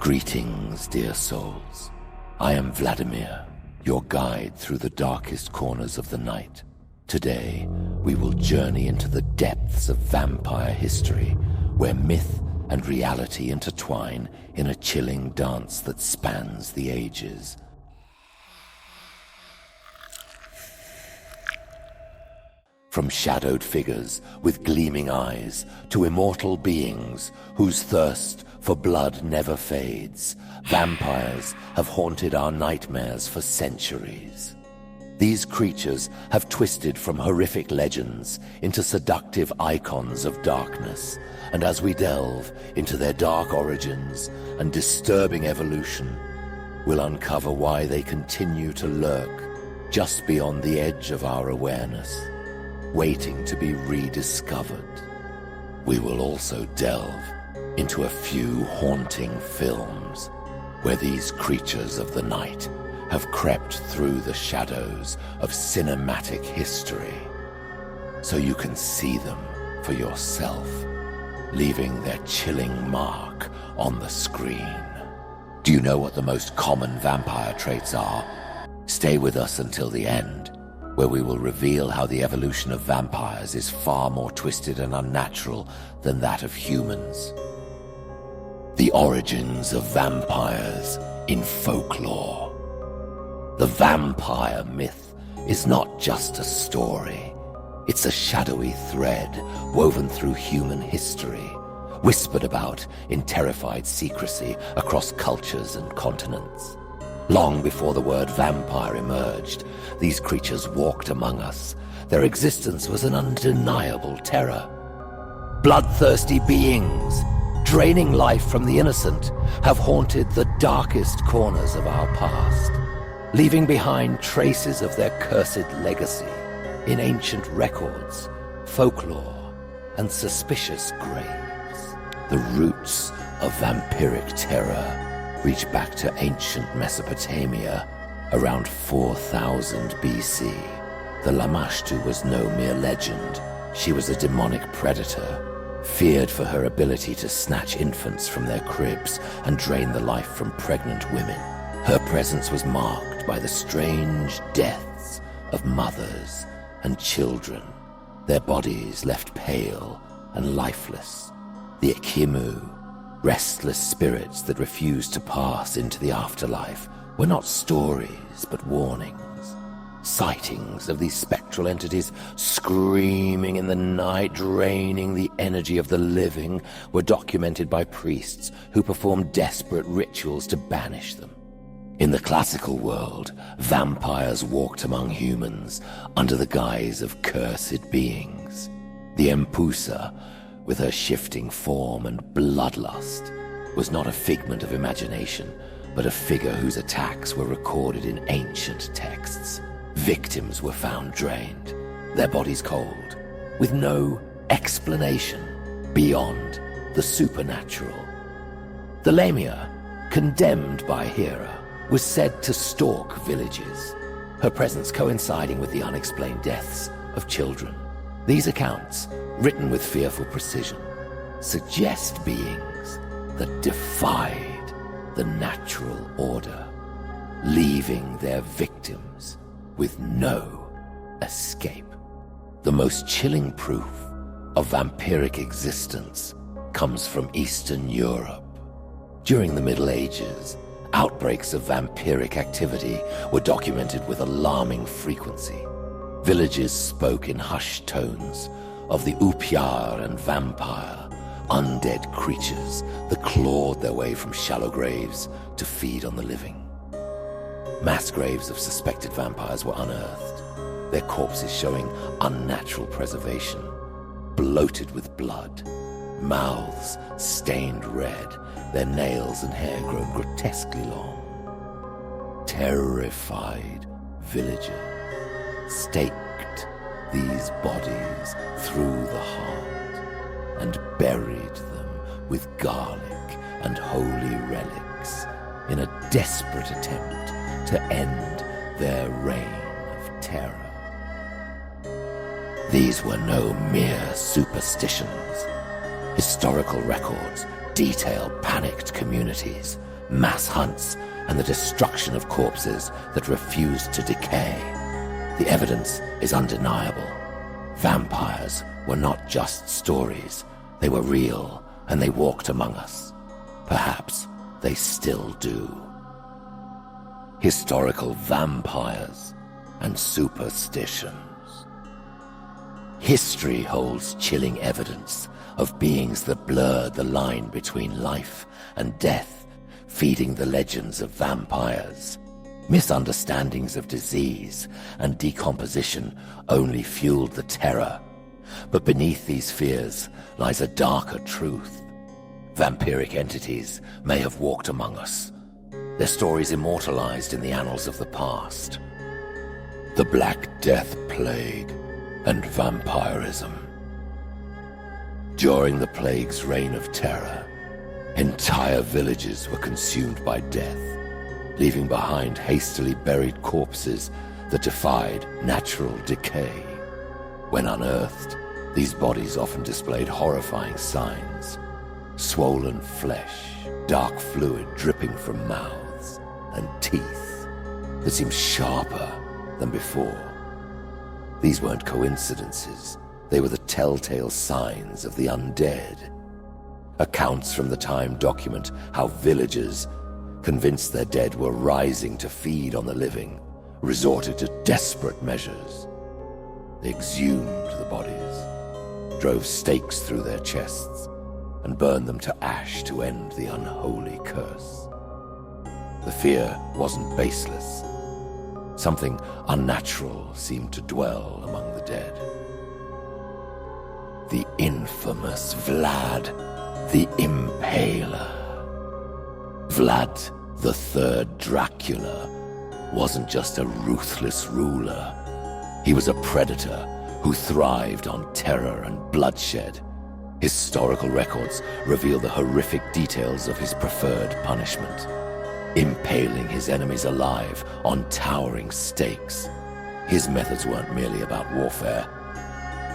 Greetings, dear souls. I am Vladimir, your guide through the darkest corners of the night. Today, we will journey into the depths of vampire history, where myth and reality intertwine in a chilling dance that spans the ages. From shadowed figures with gleaming eyes to immortal beings whose thirst for blood never fades, vampires have haunted our nightmares for centuries. These creatures have twisted from horrific legends into seductive icons of darkness, and as we delve into their dark origins and disturbing evolution, we'll uncover why they continue to lurk just beyond the edge of our awareness, waiting to be rediscovered. We will also delve into a few haunting films where these creatures of the night have crept through the shadows of cinematic history, so you can see them for yourself, leaving their chilling mark on the screen. Do you know what the most common vampire traits are? Stay with us until the end, where we will reveal how the evolution of vampires is far more twisted and unnatural than that of humans. The origins of vampires in folklore. The vampire myth is not just a story. It's a shadowy thread woven through human history, whispered about in terrified secrecy across cultures and continents. Long before the word vampire emerged, these creatures walked among us. Their existence was an undeniable terror. Bloodthirsty beings, draining life from the innocent, have haunted the darkest corners of our past, leaving behind traces of their cursed legacy in ancient records, folklore, and suspicious graves. The roots of vampiric terror reach back to ancient Mesopotamia around 4000 BC. The Lamashtu was no mere legend. She was a demonic predator, feared for her ability to snatch infants from their cribs and drain the life from pregnant women. Her presence was marked by the strange deaths of mothers and children, their bodies left pale and lifeless. The Ikimu, restless spirits that refused to pass into the afterlife, were not stories but warnings. Sightings of these spectral entities screaming in the night, draining the energy of the living, were documented by priests who performed desperate rituals to banish them. In the classical world, vampires walked among humans under the guise of cursed beings. The Empusa, with her shifting form and bloodlust, was not a figment of imagination, but a figure whose attacks were recorded in ancient texts. Victims were found drained, their bodies cold, with no explanation beyond the supernatural. The Lamia, condemned by Hera, was said to stalk villages, her presence coinciding with the unexplained deaths of children. These accounts, written with fearful precision, suggest beings that defied the natural order, leaving their victims with no escape. The most chilling proof of vampiric existence comes from Eastern Europe. During the Middle Ages, outbreaks of vampiric activity were documented with alarming frequency. Villages spoke in hushed tones of the Upyar and vampire, undead creatures that clawed their way from shallow graves to feed on the living. Mass graves of suspected vampires were unearthed, their corpses showing unnatural preservation, bloated with blood, mouths stained red, their nails and hair grown grotesquely long. Terrified villagers staked these bodies through the heart and buried them with garlic and holy relics in a desperate attempt to end their reign of terror. These were no mere superstitions. Historical records detail panicked communities, mass hunts, and the destruction of corpses that refused to decay. The evidence is undeniable. Vampires were not just stories. They were real, and they walked among us. Perhaps they still do. Historical vampires and superstitions. History holds chilling evidence of beings that blurred the line between life and death, feeding the legends of vampires. Misunderstandings of disease and decomposition only fueled the terror. But beneath these fears lies a darker truth. Vampiric entities may have walked among us, their stories immortalized in the annals of the past. The Black Death Plague and vampirism. During the plague's reign of terror, entire villages were consumed by death, leaving behind hastily buried corpses that defied natural decay. When unearthed, these bodies often displayed horrifying signs: swollen flesh, dark fluid dripping from mouths, and teeth that seemed sharper than before. These weren't coincidences. They were the telltale signs of the undead. Accounts from the time document how villagers, convinced their dead were rising to feed on the living, resorted to desperate measures. They exhumed the bodies, drove stakes through their chests, and burned them to ash to end the unholy curse. The fear wasn't baseless. Something unnatural seemed to dwell among the dead. The infamous Vlad the Impaler. Vlad the Third Dracula wasn't just a ruthless ruler. He was a predator who thrived on terror and bloodshed. Historical records reveal the horrific details of his preferred punishment: impaling his enemies alive on towering stakes. His methods weren't merely about warfare.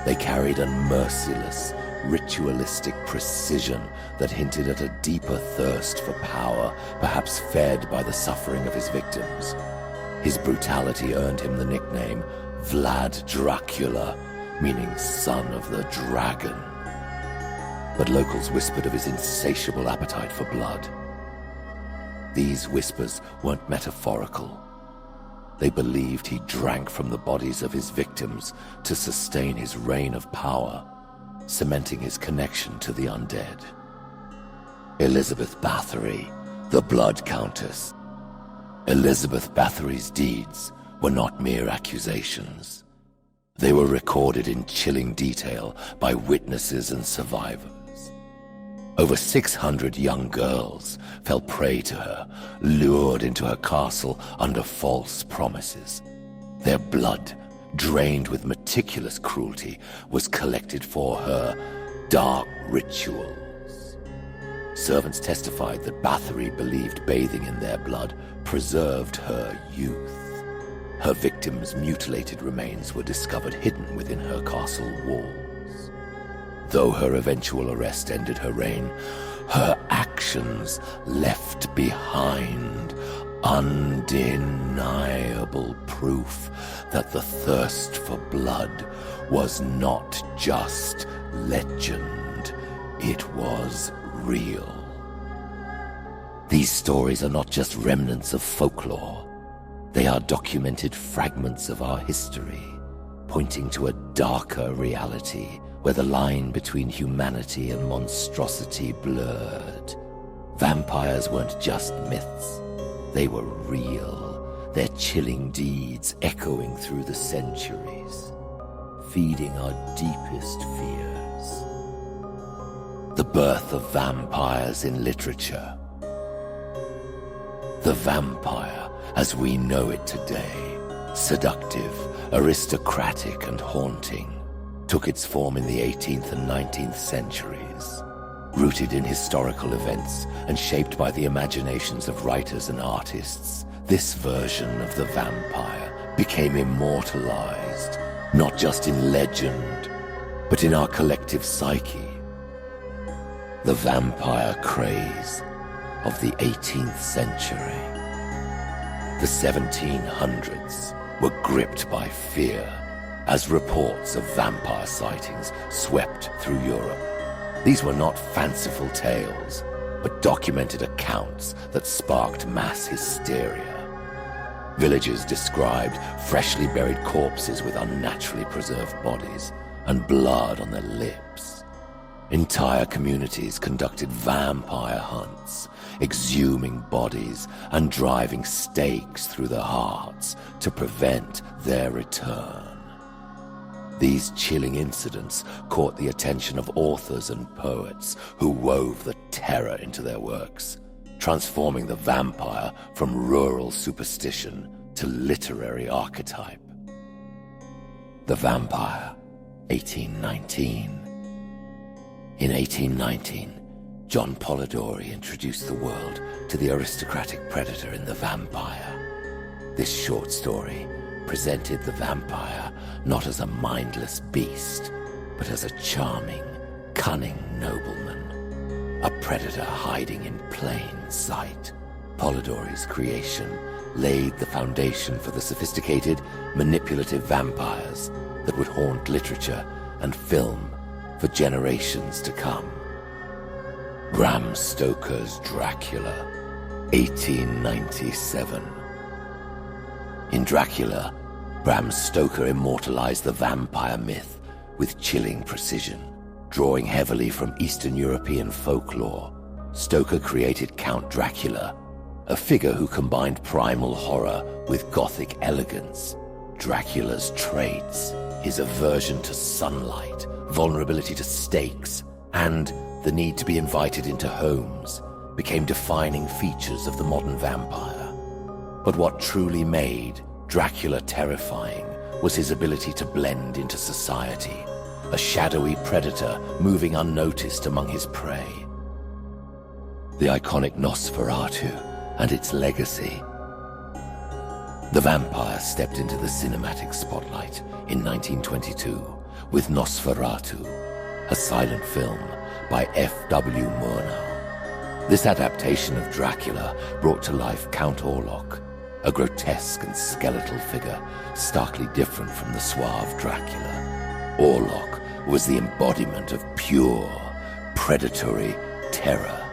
They carried a merciless, ritualistic precision that hinted at a deeper thirst for power, perhaps fed by the suffering of his victims. His brutality earned him the nickname Vlad Dracula, meaning son of the dragon. But locals whispered of his insatiable appetite for blood. These whispers weren't metaphorical. They believed he drank from the bodies of his victims to sustain his reign of power, cementing his connection to the undead. Elizabeth Báthory, the Blood Countess. Elizabeth Báthory's deeds were not mere accusations. They were recorded in chilling detail by witnesses and survivors. Over 600 young girls fell prey to her, lured into her castle under false promises. Their blood, drained with meticulous cruelty, was collected for her dark rituals. Servants testified that Báthory believed bathing in their blood preserved her youth. Her victims' mutilated remains were discovered hidden within her castle walls. Though her eventual arrest ended her reign, her actions left behind undeniable proof that the thirst for blood was not just legend, it was real. These stories are not just remnants of folklore. They are documented fragments of our history, pointing to a darker reality where the line between humanity and monstrosity blurred. Vampires weren't just myths. They were real, their chilling deeds echoing through the centuries, feeding our deepest fears. The birth of vampires in literature. The vampire, as we know it today, seductive, aristocratic, and haunting, took its form in the 18th and 19th centuries. Rooted in historical events and shaped by the imaginations of writers and artists, this version of the vampire became immortalized, not just in legend, but in our collective psyche. The vampire craze, of the 18th century. The 1700s were gripped by fear as reports of vampire sightings swept through Europe. These were not fanciful tales, but documented accounts that sparked mass hysteria. Villagers described freshly buried corpses with unnaturally preserved bodies and blood on their lips. Entire communities conducted vampire hunts, exhuming bodies and driving stakes through their hearts to prevent their return. These chilling incidents caught the attention of authors and poets who wove the terror into their works, transforming the vampire from rural superstition to literary archetype. The Vampire, 1819. In 1819, John Polidori introduced the world to the aristocratic predator in The Vampire. This short story presented the vampire not as a mindless beast, but as a charming, cunning nobleman, a predator hiding in plain sight. Polidori's creation laid the foundation for the sophisticated, manipulative vampires that would haunt literature and film for generations to come. Bram Stoker's Dracula, 1897. In Dracula, Bram Stoker immortalized the vampire myth with chilling precision. Drawing heavily from Eastern European folklore, Stoker created Count Dracula, a figure who combined primal horror with gothic elegance. Dracula's traits, his aversion to sunlight, vulnerability to stakes, and the need to be invited into homes, became defining features of the modern vampire. But what truly made Dracula terrifying was his ability to blend into society, a shadowy predator moving unnoticed among his prey. The iconic Nosferatu and its legacy. The vampire stepped into the cinematic spotlight in 1922 with Nosferatu, a silent film by F.W. Murnau. This adaptation of Dracula brought to life Count Orlok, a grotesque and skeletal figure starkly different from the suave Dracula. Orlok was the embodiment of pure, predatory terror.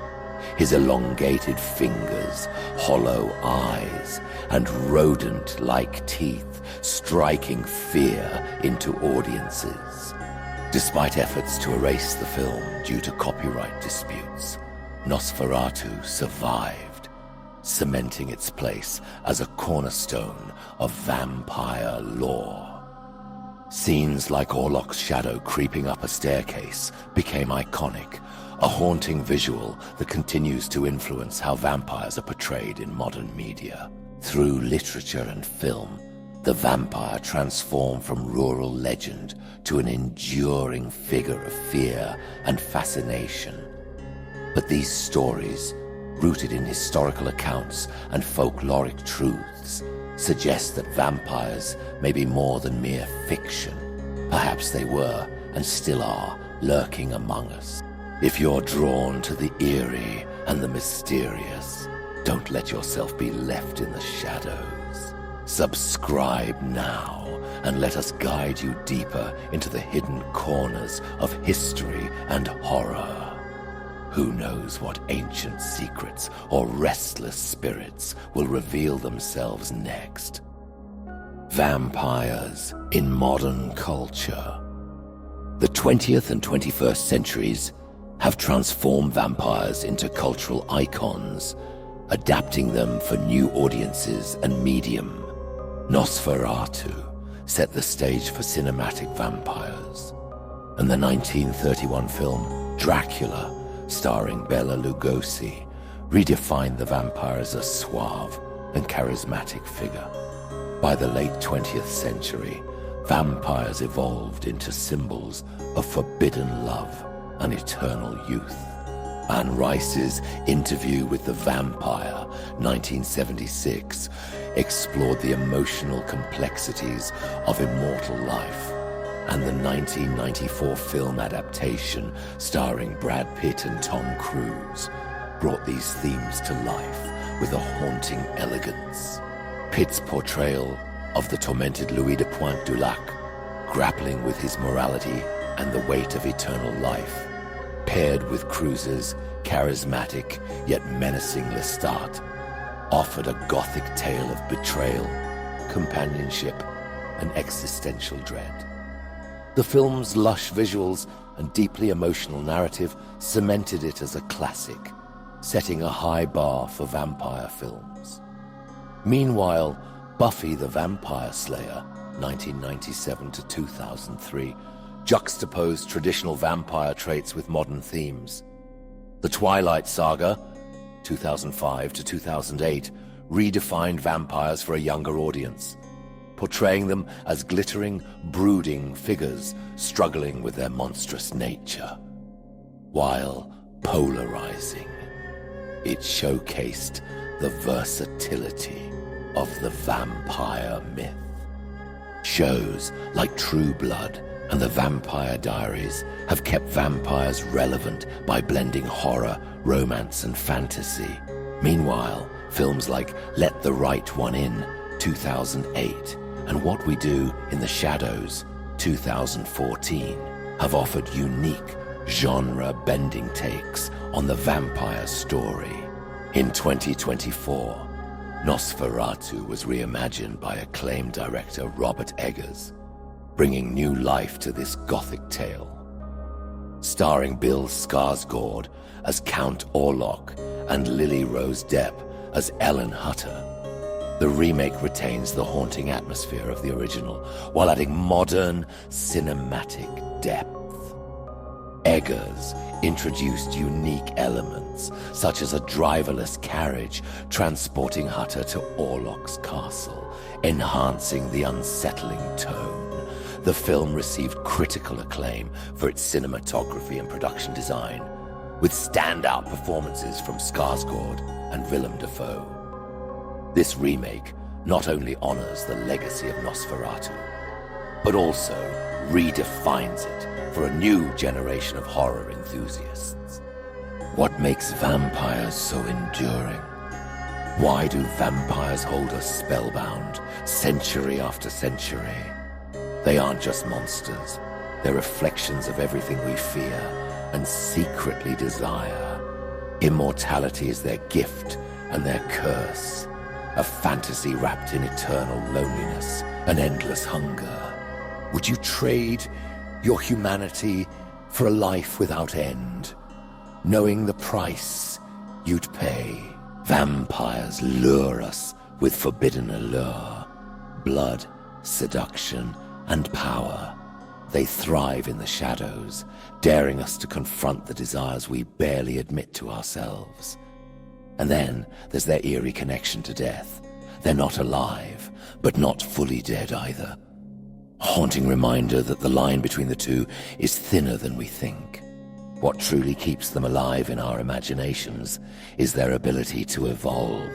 His elongated fingers, hollow eyes, and rodent-like teeth striking fear into audiences. Despite efforts to erase the film due to copyright disputes, Nosferatu survived, cementing its place as a cornerstone of vampire lore. Scenes like Orlok's shadow creeping up a staircase became iconic, a haunting visual that continues to influence how vampires are portrayed in modern media. Through literature and film, the vampire transformed from rural legend to an enduring figure of fear and fascination. But these stories, rooted in historical accounts and folkloric truths, suggest that vampires may be more than mere fiction. Perhaps they were, and still are, lurking among us. If you're drawn to the eerie and the mysterious, don't let yourself be left in the shadows. Subscribe now and let us guide you deeper into the hidden corners of history and horror. Who knows what ancient secrets or restless spirits will reveal themselves next? Vampires in modern culture. The 20th and 21st centuries have transformed vampires into cultural icons, adapting them for new audiences and medium. Nosferatu set the stage for cinematic vampires, and the 1931 film Dracula, starring Bela Lugosi, redefined the vampire as a suave and charismatic figure. By the late 20th century, vampires evolved into symbols of forbidden love and eternal youth. Anne Rice's Interview with the Vampire, 1976, explored the emotional complexities of immortal life, and the 1994 film adaptation starring Brad Pitt and Tom Cruise brought these themes to life with a haunting elegance. Pitt's portrayal of the tormented Louis de Pointe du Lac, grappling with his morality and the weight of eternal life, paired with Cruise's charismatic yet menacing Lestat, offered a gothic tale of betrayal, companionship, and existential dread. The film's lush visuals and deeply emotional narrative cemented it as a classic, setting a high bar for vampire films. Meanwhile, Buffy the Vampire Slayer, 1997 to 2003, juxtaposed traditional vampire traits with modern themes. The Twilight Saga, 2005 to 2008, redefined vampires for a younger audience, portraying them as glittering, brooding figures struggling with their monstrous nature. While polarizing, it showcased the versatility of the vampire myth. Shows like True Blood and The Vampire Diaries have kept vampires relevant by blending horror, romance, and fantasy. Meanwhile, films like Let the Right One In, 2008, and What We Do in the Shadows, 2014, have offered unique, genre-bending takes on the vampire story. In 2024, Nosferatu was reimagined by acclaimed director Robert Eggers, bringing new life to this gothic tale. Starring Bill Skarsgård as Count Orlok and Lily Rose Depp as Ellen Hutter, the remake retains the haunting atmosphere of the original while adding modern cinematic depth. Eggers introduced unique elements, such as a driverless carriage transporting Hutter to Orlok's castle, enhancing the unsettling tone. The film received critical acclaim for its cinematography and production design, with standout performances from Skarsgård and Willem Dafoe. This remake not only honors the legacy of Nosferatu, but also redefines it for a new generation of horror enthusiasts. What makes vampires so enduring? Why do vampires hold us spellbound, century after century? They aren't just monsters. They're reflections of everything we fear and secretly desire. Immortality is their gift and their curse, a fantasy wrapped in eternal loneliness and endless hunger. Would you trade your humanity for a life without end, knowing the price you'd pay? Vampires lure us with forbidden allure, blood, seduction, and power. They thrive in the shadows, daring us to confront the desires we barely admit to ourselves. And then there's their eerie connection to death. They're not alive, but not fully dead either. A haunting reminder that the line between the two is thinner than we think. What truly keeps them alive in our imaginations is their ability to evolve.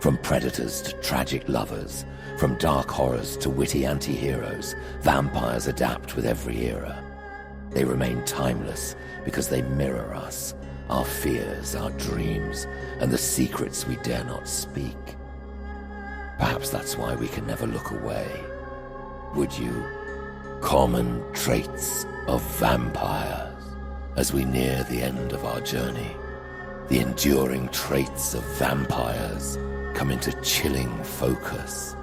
From predators to tragic lovers, from dark horrors to witty anti-heroes, vampires adapt with every era. They remain timeless because they mirror us, our fears, our dreams, and the secrets we dare not speak. Perhaps that's why we can never look away. Would you? Common traits of vampires. As we near the end of our journey, the enduring traits of vampires come into chilling focus.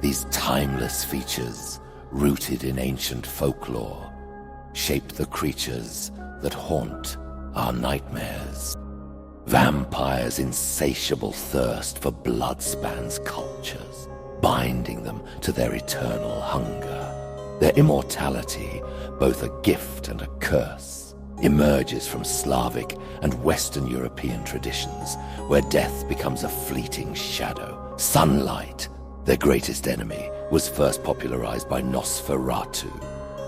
These timeless features, rooted in ancient folklore, shape the creatures that haunt our nightmares. Vampires' insatiable thirst for blood spans cultures, binding them to their eternal hunger. Their immortality, both a gift and a curse, emerges from Slavic and Western European traditions, where death becomes a fleeting shadow. Sunlight, their greatest enemy, was first popularized by Nosferatu,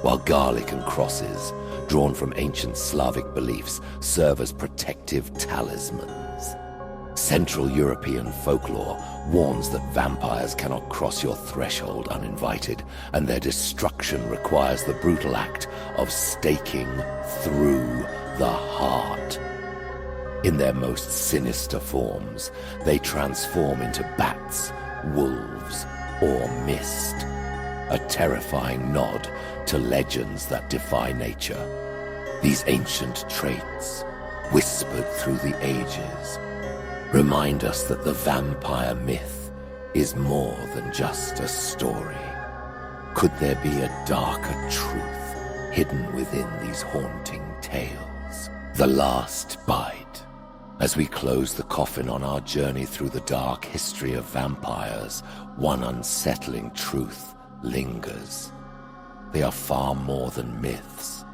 while garlic and crosses, drawn from ancient Slavic beliefs, serve as protective talismans. Central European folklore warns that vampires cannot cross your threshold uninvited, and their destruction requires the brutal act of staking through the heart. In their most sinister forms, they transform into bats, wolves, or mist. A terrifying nod to legends that defy nature. These ancient traits, whispered through the ages, remind us that the vampire myth is more than just a story. Could there be a darker truth hidden within these haunting tales? The last bite. As we close the coffin on our journey through the dark history of vampires, one unsettling truth lingers. They are far more than myths.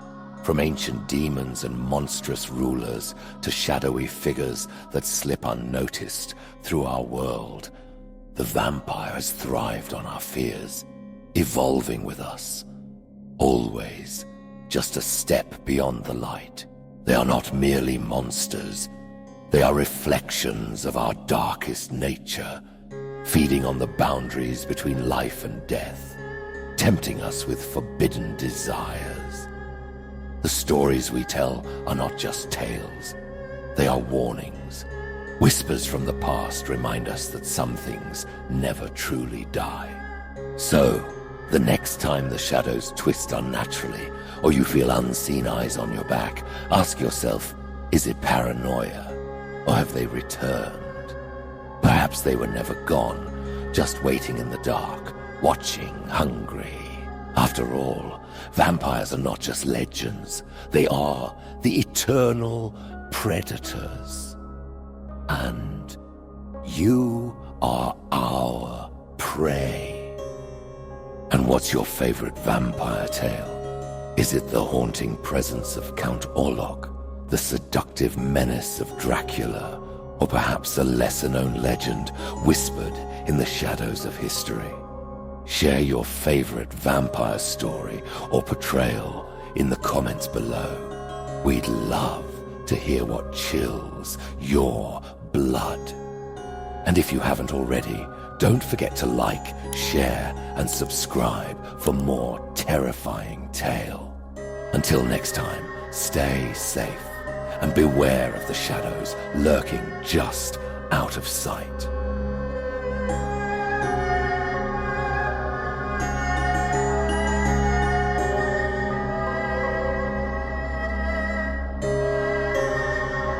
From ancient demons and monstrous rulers to shadowy figures that slip unnoticed through our world, the vampire has thrived on our fears, evolving with us, always just a step beyond the light. They are not merely monsters. They are reflections of our darkest nature, feeding on the boundaries between life and death, tempting us with forbidden desires. The stories we tell are not just tales. They are warnings. Whispers from the past remind us that some things never truly die. So, the next time the shadows twist unnaturally, or you feel unseen eyes on your back, ask yourself, is it paranoia? Or have they returned? Perhaps they were never gone, just waiting in the dark, watching, hungry. After all, vampires are not just legends. They are the eternal predators. And you are our prey. And what's your favorite vampire tale? Is it the haunting presence of Count Orlok? The seductive menace of Dracula, or perhaps a lesser-known legend whispered in the shadows of history? Share your favorite vampire story or portrayal in the comments below. We'd love to hear what chills your blood. And if you haven't already, don't forget to like, share, and subscribe for more terrifying tale. Until next time, stay safe. And beware of the shadows lurking just out of sight.